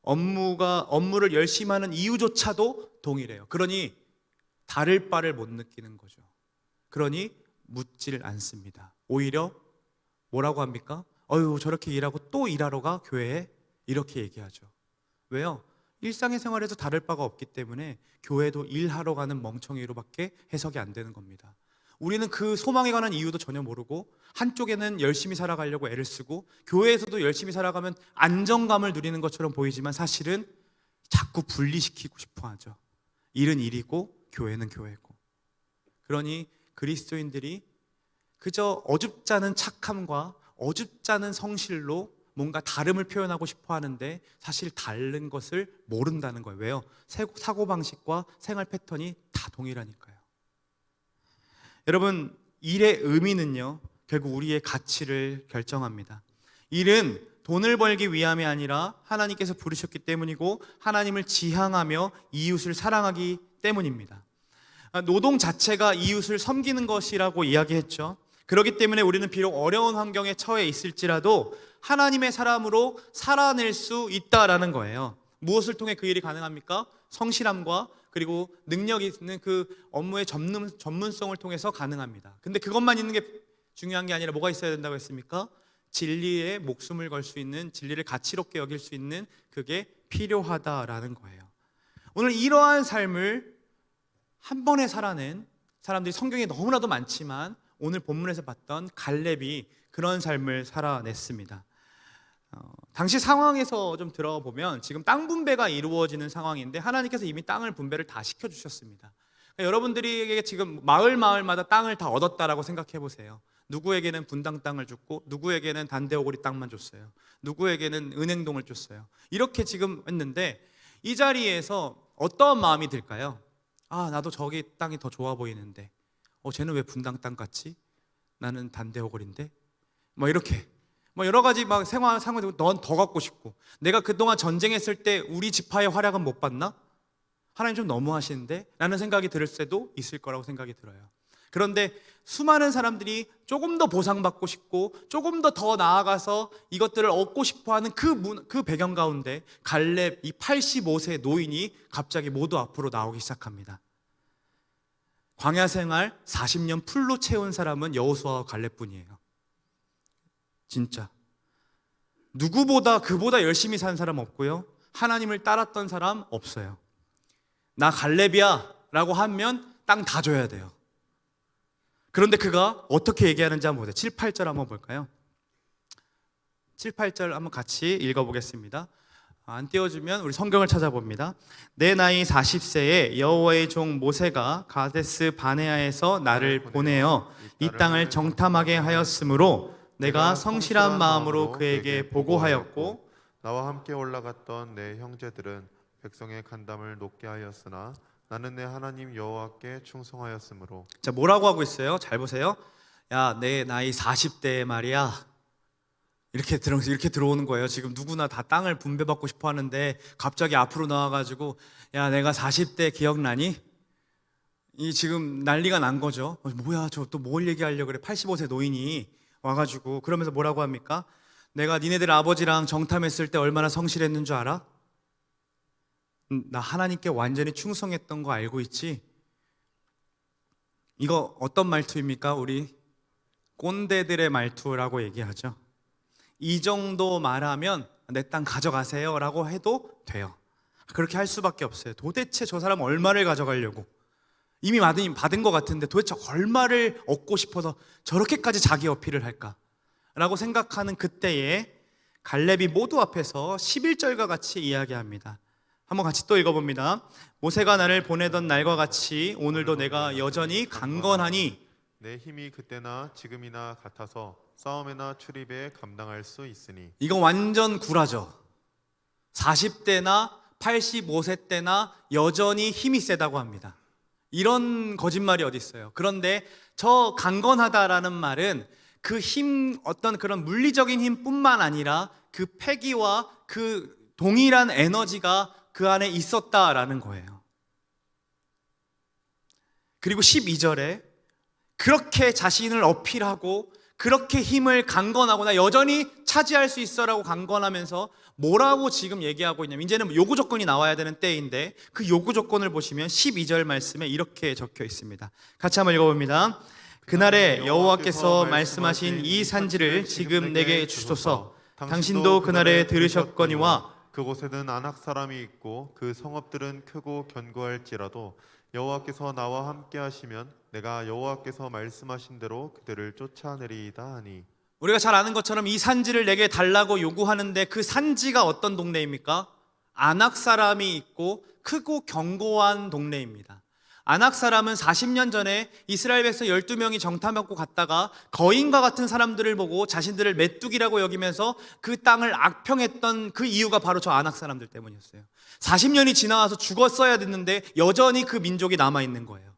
업무를 열심히 하는 이유조차도 동일해요. 그러니 다를 바를 못 느끼는 거죠. 그러니 묻지를 않습니다. 오히려 뭐라고 합니까? 저렇게 일하고 또 일하러 가 교회에? 이렇게 얘기하죠. 왜요? 일상의 생활에서 다를 바가 없기 때문에 교회도 일하러 가는 멍청이로밖에 해석이 안 되는 겁니다. 우리는 그 소망에 관한 이유도 전혀 모르고 한쪽에는 열심히 살아가려고 애를 쓰고 교회에서도 열심히 살아가면 안정감을 누리는 것처럼 보이지만 사실은 자꾸 분리시키고 싶어 하죠. 일은 일이고 교회는 교회고. 그러니 그리스도인들이 그저 어줍지 않은 착함과 어줍지 않은 성실로 뭔가 다름을 표현하고 싶어 하는데 사실 다른 것을 모른다는 거예요. 왜요? 사고방식과 생활 패턴이 다 동일하니까요. 여러분, 일의 의미는요, 결국 우리의 가치를 결정합니다. 일은 돈을 벌기 위함이 아니라 하나님께서 부르셨기 때문이고 하나님을 지향하며 이웃을 사랑하기 때문입니다. 노동 자체가 이웃을 섬기는 것이라고 이야기했죠. 그렇기 때문에 우리는 비록 어려운 환경에 처해 있을지라도 하나님의 사람으로 살아낼 수 있다라는 거예요. 무엇을 통해 그 일이 가능합니까? 성실함과 그리고 능력 있는 그 업무의 전문성을 통해서 가능합니다. 근데 그것만 있는 게 중요한 게 아니라 뭐가 있어야 된다고 했습니까? 진리에 목숨을 걸 수 있는, 진리를 가치롭게 여길 수 있는 그게 필요하다라는 거예요. 오늘 이러한 삶을 한 번에 살아낸 사람들이 성경에 너무나도 많지만 오늘 본문에서 봤던 갈렙이 그런 삶을 살아냈습니다. 당시 상황에서 좀 들어보면 지금 땅 분배가 이루어지는 상황인데 하나님께서 이미 땅을 분배를 다 시켜주셨습니다. 그러니까 여러분들이 지금 마을마다 땅을 다 얻었다라고 생각해 보세요. 누구에게는 분당 땅을 줬고 누구에게는 단대오거리 땅만 줬어요. 누구에게는 은행동을 줬어요. 이렇게 지금 했는데 이 자리에서 어떤 마음이 들까요? 나도 저기 땅이 더 좋아 보이는데 쟤는 왜 분당 땅 같지? 나는 단대오거리인데? 이렇게 여러 가지 생활 상황이 넌 더 갖고 싶고 내가 그동안 전쟁했을 때 우리 지파의 활약은 못 봤나? 하나님 좀 너무하시는데? 라는 생각이 들 때도 있을 거라고 생각이 들어요. 그런데 수많은 사람들이 조금 더 보상받고 싶고 조금 더 나아가서 이것들을 얻고 싶어하는 그 배경 가운데 갈렙 이 85세 노인이 갑자기 모두 앞으로 나오기 시작합니다. 광야 생활 40년 풀로 채운 사람은 여호수아와 갈렙뿐이에요. 진짜 그보다 열심히 산 사람 없고요, 하나님을 따랐던 사람 없어요. 나 갈렙이야 라고 하면 땅 다 줘야 돼요. 그런데 그가 어떻게 얘기하는지 한번 보세요. 7, 8절 한번 볼까요? 7, 8절 한번 같이 읽어보겠습니다. 안 띄워주면 우리 성경을 찾아봅니다. 내 나이 40세에 여호와의 종 모세가 가데스 바네아에서 나를 보내어 이 땅을 정탐하게 하였으므로 내가 성실한 마음으로 그에게 보고하였고 나와 함께 올라갔던 내 형제들은 백성의 간담을 높게 하였으나 나는 내 하나님 여호와께 충성하였으므로. 자, 뭐라고 하고 있어요? 잘 보세요. 야, 내 나이 40대에 말이야. 이렇게 들어오는 거예요. 지금 누구나 다 땅을 분배받고 싶어 하는데 갑자기 앞으로 나와가지고 야, 내가 40대 기억나니? 이 지금 난리가 난 거죠. 뭐야, 저 또 뭘 얘기하려고 그래. 85세 노인이 와가지고 그러면서 뭐라고 합니까? 내가 니네들 아버지랑 정탐했을 때 얼마나 성실했는 줄 알아? 나 하나님께 완전히 충성했던 거 알고 있지? 이거 어떤 말투입니까? 우리 꼰대들의 말투라고 얘기하죠. 이 정도 말하면 내 땅 가져가세요 라고 해도 돼요. 그렇게 할 수밖에 없어요. 도대체 저 사람 얼마를 가져가려고, 이미 받은 것 같은데 도대체 얼마를 얻고 싶어서 저렇게까지 자기 어필을 할까 라고 생각하는 그때에 갈렙이 모두 앞에서 11절과 같이 이야기합니다. 한번 같이 또 읽어봅니다. 모세가 나를 보내던 날과 같이 오늘도 내가 여전히 강건하니 내 힘이 그때나 지금이나 같아서 싸움에나 출입에 감당할 수 있으니. 이거 완전 구라죠. 40대나 85세 때나 여전히 힘이 세다고 합니다. 이런 거짓말이 어디 있어요. 그런데 저 강건하다라는 말은 그 힘, 어떤 그런 물리적인 힘뿐만 아니라 그 패기와 그 동일한 에너지가 그 안에 있었다라는 거예요. 그리고 12절에 그렇게 자신을 어필하고 그렇게 힘을 강건하거나 여전히 차지할 수 있어라고 강건하면서 뭐라고 지금 얘기하고 있냐면, 이제는 요구 조건이 나와야 되는 때인데 그 요구 조건을 보시면 12절 말씀에 이렇게 적혀 있습니다. 같이 한번 읽어봅니다. 그날에 여호와께서 말씀하신 이 산지를 지금 내게 주소서. 당신도 그날에 들으셨거니와 그곳에는 아낙 사람이 있고 그 성읍들은 크고 견고할지라도 여호와께서 나와 함께 하시면 내가 여호와께서 말씀하신 대로 그들을 쫓아내리이다 하니. 우리가 잘 아는 것처럼 이 산지를 내게 달라고 요구하는데 그 산지가 어떤 동네입니까? 아낙 사람이 있고 크고 견고한 동네입니다. 아낙 사람은 40년 전에 이스라엘 백성 12명이 정탐하고 갔다가 거인과 같은 사람들을 보고 자신들을 메뚜기라고 여기면서 그 땅을 악평했던 그 이유가 바로 저 아낙 사람들 때문이었어요. 40년이 지나와서 죽었어야 됐는데 여전히 그 민족이 남아있는 거예요.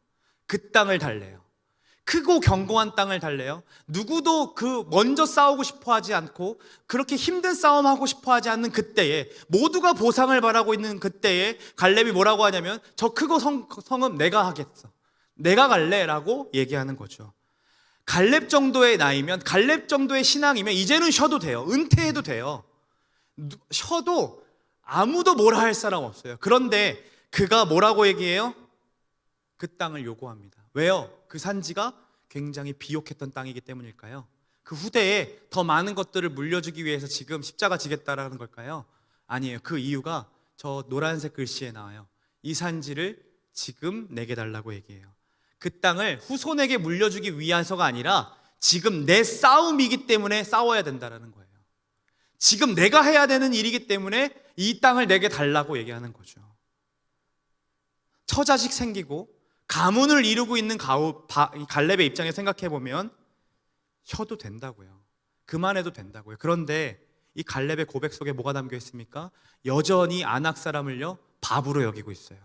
그 땅을 달래요. 크고 견고한 땅을 달래요. 누구도 그 먼저 싸우고 싶어 하지 않고 그렇게 힘든 싸움하고 싶어 하지 않는 그때에, 모두가 보상을 바라고 있는 그때에 갈렙이 뭐라고 하냐면 저 크고 성읍 내가 하겠어, 내가 갈래 라고 얘기하는 거죠. 갈렙 정도의 나이면, 갈렙 정도의 신앙이면 이제는 쉬어도 돼요. 은퇴해도 돼요. 쉬어도 아무도 뭐라 할 사람 없어요. 그런데 그가 뭐라고 얘기해요? 그 땅을 요구합니다. 왜요? 그 산지가 굉장히 비옥했던 땅이기 때문일까요? 그 후대에 더 많은 것들을 물려주기 위해서 지금 십자가 지겠다라는 걸까요? 아니에요. 그 이유가 저 노란색 글씨에 나와요. 이 산지를 지금 내게 달라고 얘기해요. 그 땅을 후손에게 물려주기 위해서가 아니라 지금 내 싸움이기 때문에 싸워야 된다는 거예요. 지금 내가 해야 되는 일이기 때문에 이 땅을 내게 달라고 얘기하는 거죠. 처자식 생기고 가문을 이루고 있는 갈렙의 입장에 생각해 보면 쉬어도 된다고요. 그만해도 된다고요. 그런데 이 갈렙의 고백 속에 뭐가 담겨 있습니까? 여전히 아낙 사람을요 바보로 여기고 있어요.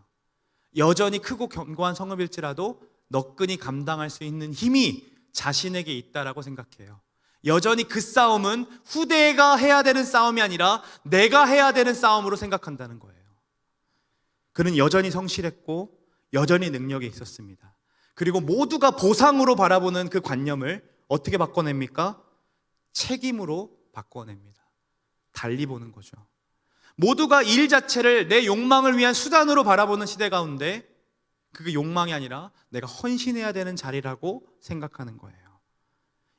여전히 크고 견고한 성읍일지라도 너끈히 감당할 수 있는 힘이 자신에게 있다라고 생각해요. 여전히 그 싸움은 후대가 해야 되는 싸움이 아니라 내가 해야 되는 싸움으로 생각한다는 거예요. 그는 여전히 성실했고 여전히 능력이 있었습니다. 그리고 모두가 보상으로 바라보는 그 관념을 어떻게 바꿔냅니까? 책임으로 바꿔냅니다. 달리 보는 거죠. 모두가 일 자체를 내 욕망을 위한 수단으로 바라보는 시대 가운데 그게 욕망이 아니라 내가 헌신해야 되는 자리라고 생각하는 거예요.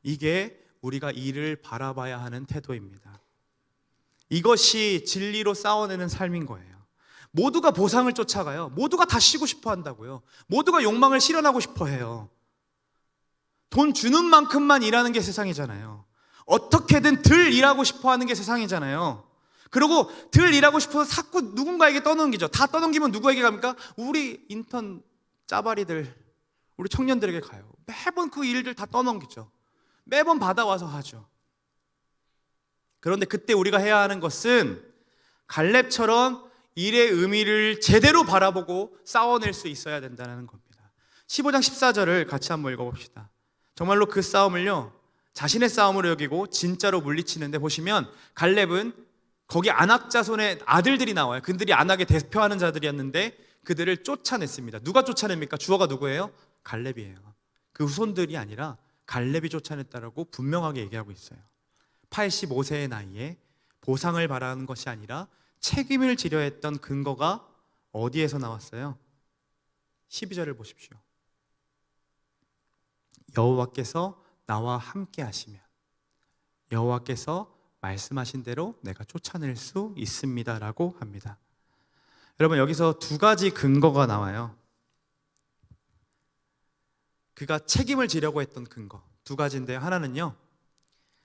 이게 우리가 일을 바라봐야 하는 태도입니다. 이것이 진리로 싸워내는 삶인 거예요. 모두가 보상을 쫓아가요. 모두가 다 쉬고 싶어 한다고요. 모두가 욕망을 실현하고 싶어 해요. 돈 주는 만큼만 일하는 게 세상이잖아요. 어떻게든 덜 일하고 싶어 하는 게 세상이잖아요. 그리고 덜 일하고 싶어서 자꾸 누군가에게 떠넘기죠. 다 떠넘기면 누구에게 갑니까? 우리 인턴 짜바리들, 우리 청년들에게 가요. 매번 그 일들 다 떠넘기죠. 매번 받아와서 하죠. 그런데 그때 우리가 해야 하는 것은 갈렙처럼 일의 의미를 제대로 바라보고 싸워낼 수 있어야 된다는 겁니다. 15장 14절을 같이 한번 읽어봅시다. 정말로 그 싸움을요 자신의 싸움으로 여기고 진짜로 물리치는데, 보시면 갈렙은 거기 아낙 자손의 아들들이 나와요. 그들이 아낙의 대표하는 자들이었는데 그들을 쫓아냈습니다. 누가 쫓아냅니까? 주어가 누구예요? 갈렙이에요. 그 후손들이 아니라 갈렙이 쫓아냈다라고 분명하게 얘기하고 있어요. 85세의 나이에 보상을 바라는 것이 아니라 책임을 지려 했던 근거가 어디에서 나왔어요? 12절을 보십시오. 여호와께서 나와 함께 하시면 여호와께서 말씀하신 대로 내가 쫓아낼 수 있습니다 라고 합니다. 여러분, 여기서 두 가지 근거가 나와요. 그가 책임을 지려고 했던 근거 두 가지인데요. 하나는요,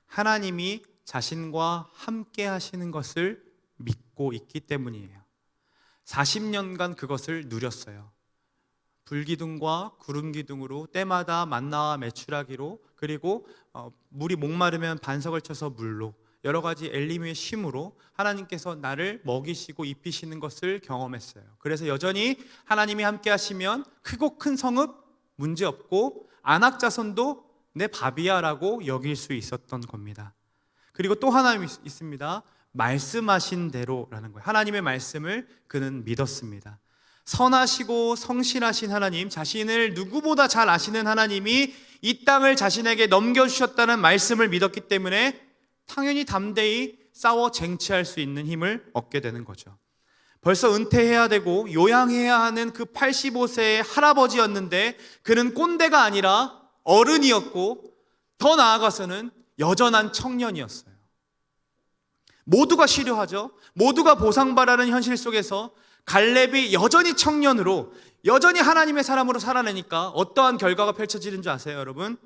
하나님이 자신과 함께 하시는 것을 믿고 있기 때문이에요. 40년간 그것을 누렸어요. 불기둥과 구름기둥으로 때마다 만나와 메추라기로, 그리고 물이 목마르면 반석을 쳐서 물로, 여러 가지 엘리므의 쉼으로 하나님께서 나를 먹이시고 입히시는 것을 경험했어요. 그래서 여전히 하나님이 함께 하시면 크고 큰 성읍 문제없고 아낙 자손도 내 밥이야라고 여길 수 있었던 겁니다. 그리고 또 하나 있습니다. 말씀하신 대로라는 거예요. 하나님의 말씀을 그는 믿었습니다. 선하시고 성실하신 하나님, 자신을 누구보다 잘 아시는 하나님이 이 땅을 자신에게 넘겨주셨다는 말씀을 믿었기 때문에 당연히 담대히 싸워 쟁취할 수 있는 힘을 얻게 되는 거죠. 벌써 은퇴해야 되고 요양해야 하는 그 85세의 할아버지였는데 그는 꼰대가 아니라 어른이었고 더 나아가서는 여전한 청년이었어요. 모두가 싫어하죠. 모두가 보상바라는 현실 속에서 갈렙이 여전히 청년으로, 여전히 하나님의 사람으로 살아내니까 어떠한 결과가 펼쳐지는 줄 아세요, 여러분?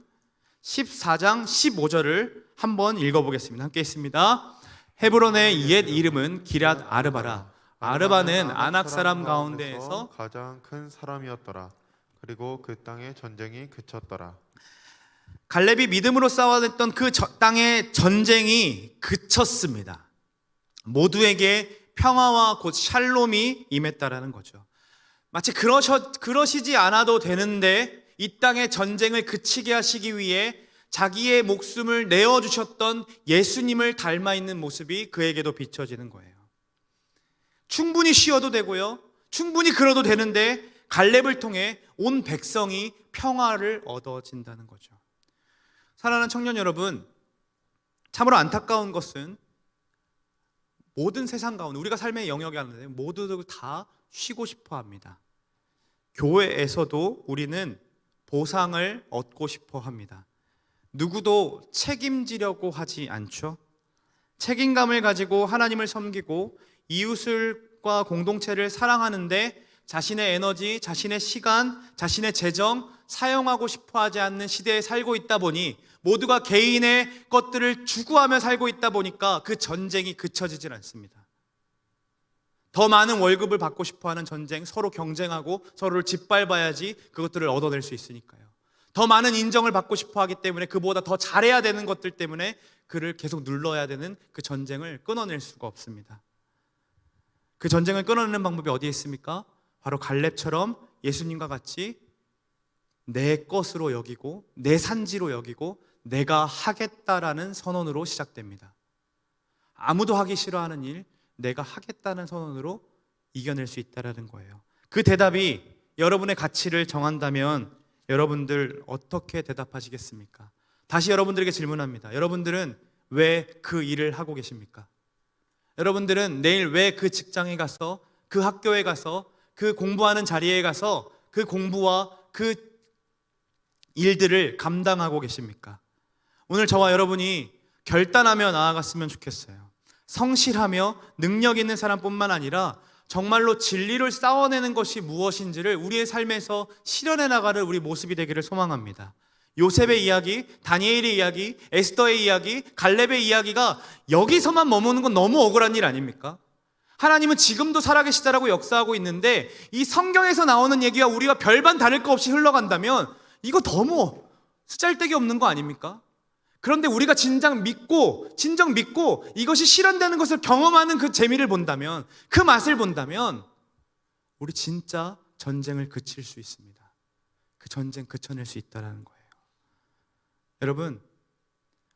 14장 15절을 한번 읽어보겠습니다. 함께 있습니다. 헤브론의 옛 이름은 기럇 아르바라. 아르바는 아낙 사람 가운데에서 가장 큰 사람이었더라. 그리고 그 땅의 전쟁이 그쳤더라. 갈렙이 믿음으로 싸워냈던 그 땅의 전쟁이 그쳤습니다. 모두에게 평화와 곧 샬롬이 임했다라는 거죠. 마치 그러시지 않아도 되는데 이 땅의 전쟁을 그치게 하시기 위해 자기의 목숨을 내어주셨던 예수님을 닮아 있는 모습이 그에게도 비춰지는 거예요. 충분히 쉬어도 되고요, 충분히 그러도 되는데 갈렙을 통해 온 백성이 평화를 얻어진다는 거죠. 사랑하는 청년 여러분, 참으로 안타까운 것은 모든 세상 가운데 우리가 삶의 영역이 하는데 모두들 다 쉬고 싶어 합니다. 교회에서도 우리는 보상을 얻고 싶어 합니다. 누구도 책임지려고 하지 않죠. 책임감을 가지고 하나님을 섬기고 이웃과 공동체를 사랑하는데 자신의 에너지, 자신의 시간, 자신의 재정 사용하고 싶어 하지 않는 시대에 살고 있다 보니, 모두가 개인의 것들을 추구하며 살고 있다 보니까 그 전쟁이 그쳐지질 않습니다. 더 많은 월급을 받고 싶어 하는 전쟁, 서로 경쟁하고 서로를 짓밟아야지 그것들을 얻어낼 수 있으니까요. 더 많은 인정을 받고 싶어 하기 때문에 그보다 더 잘해야 되는 것들 때문에 그를 계속 눌러야 되는 그 전쟁을 끊어낼 수가 없습니다. 그 전쟁을 끊어내는 방법이 어디에 있습니까? 바로 갈렙처럼 예수님과 같이 내 것으로 여기고 내 산지로 여기고 내가 하겠다라는 선언으로 시작됩니다. 아무도 하기 싫어하는 일, 내가 하겠다는 선언으로 이겨낼 수 있다는 거예요. 그 대답이 여러분의 가치를 정한다면 여러분들 어떻게 대답하시겠습니까? 다시 여러분들에게 질문합니다. 여러분들은 왜 그 일을 하고 계십니까? 여러분들은 내일 왜 그 직장에 가서, 그 학교에 가서, 그 공부하는 자리에 가서 그 공부와 그 일들을 감당하고 계십니까? 오늘 저와 여러분이 결단하며 나아갔으면 좋겠어요. 성실하며 능력 있는 사람뿐만 아니라 정말로 진리를 싸워내는 것이 무엇인지를 우리의 삶에서 실현해 나가는 우리 모습이 되기를 소망합니다. 요셉의 이야기, 다니엘의 이야기, 에스더의 이야기, 갈렙의 이야기가 여기서만 머무는 건 너무 억울한 일 아닙니까? 하나님은 지금도 살아계시다라고 역사하고 있는데 이 성경에서 나오는 얘기가 우리가 별반 다를 거 없이 흘러간다면 이거 너무 쓰잘데기 없는 거 아닙니까? 그런데 우리가 진정 믿고 이것이 실현되는 것을 경험하는 그 재미를 본다면, 그 맛을 본다면 우리 진짜 전쟁을 그칠 수 있습니다. 그 전쟁 그쳐낼 수 있다는 거예요. 여러분,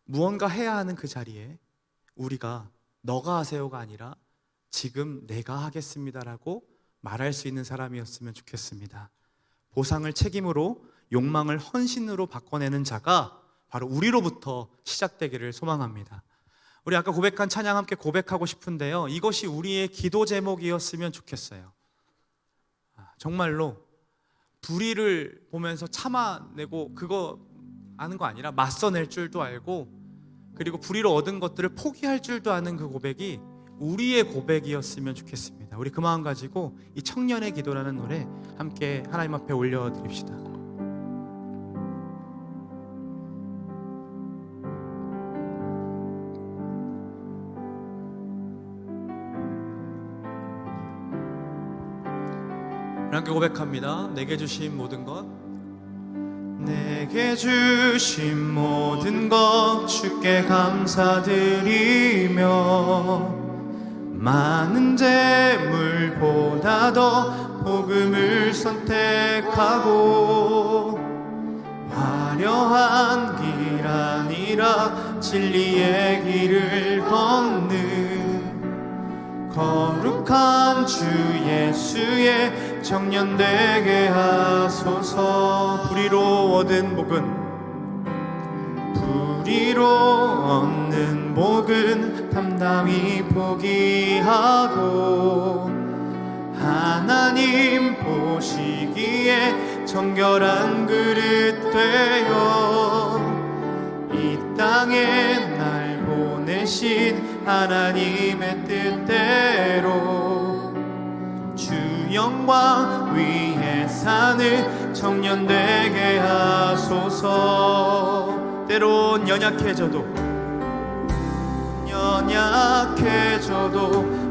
무언가 해야 하는 그 자리에 우리가 너가 하세요가 아니라 지금 내가 하겠습니다라고 말할 수 있는 사람이었으면 좋겠습니다. 보상을 책임으로, 욕망을 헌신으로 바꿔내는 자가 바로 우리로부터 시작되기를 소망합니다. 우리 아까 고백한 찬양 함께 고백하고 싶은데요, 이것이 우리의 기도 제목이었으면 좋겠어요. 정말로 불의를 보면서 참아내고 그거 아는 거 아니라 맞서낼 줄도 알고, 그리고 불의로 얻은 것들을 포기할 줄도 아는 그 고백이 우리의 고백이었으면 좋겠습니다. 우리 그 마음 가지고 이 청년의 기도라는 노래 함께 하나님 앞에 올려드립시다. 함께 고백합니다. 내게 주신 모든 것, 내게 주신 모든 것 주께 감사드리며, 많은 재물보다 더 복음을 선택하고, 화려한 길 아니라 진리의 길을 걷는 거룩한 주 예수의 청년 되게 하소서. 불의로 얻은 복은, 불의로 얻는 복은 담담히 포기하고, 하나님 보시기에 정결한 그릇 되어 이 땅에 날 보내신 하나님의 뜻대로 주 영광 위에 사는 청년 되게 하소서. 때론 연약해져도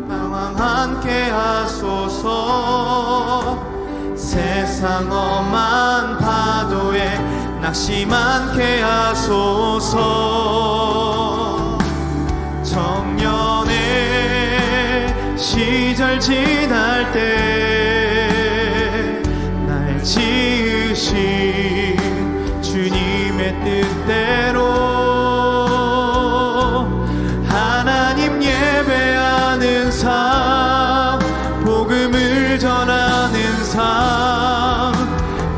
방황하게 하소서. 세상 험한 파도에 낙심하게 하소서. 청년의 시절 지날 때 날 지으신 주님의 뜻대로 하나님 예배하는 삶, 복음을 전하는 삶,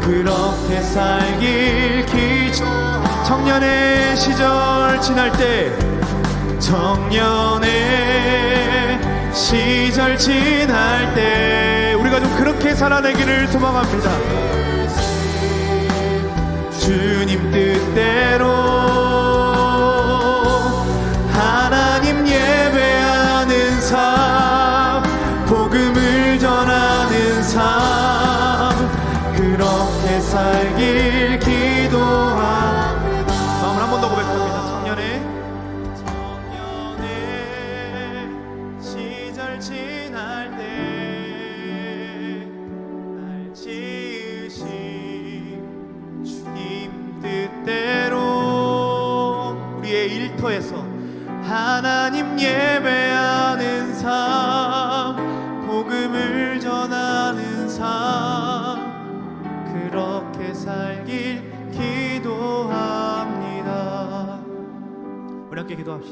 그렇게 살길 기도. 청년의 시절 지날 때, 청년의 시절 지날 때 우리가 좀 그렇게 살아내기를 소망합니다. 주님 뜻대로 하나님 예배하는 삶, 복음을 전하는 삶, 그렇게 살길 기도합니다. 마음을 한 번 더 고백합니다. 청년의 시절 지날 때 날 지으신 주님 뜻대로 우리의 일터에서 하나님 예배하는 삶, 복음을 전하는 삶, 그렇게 살길 기도합니다. 우리 함께 기도합시다.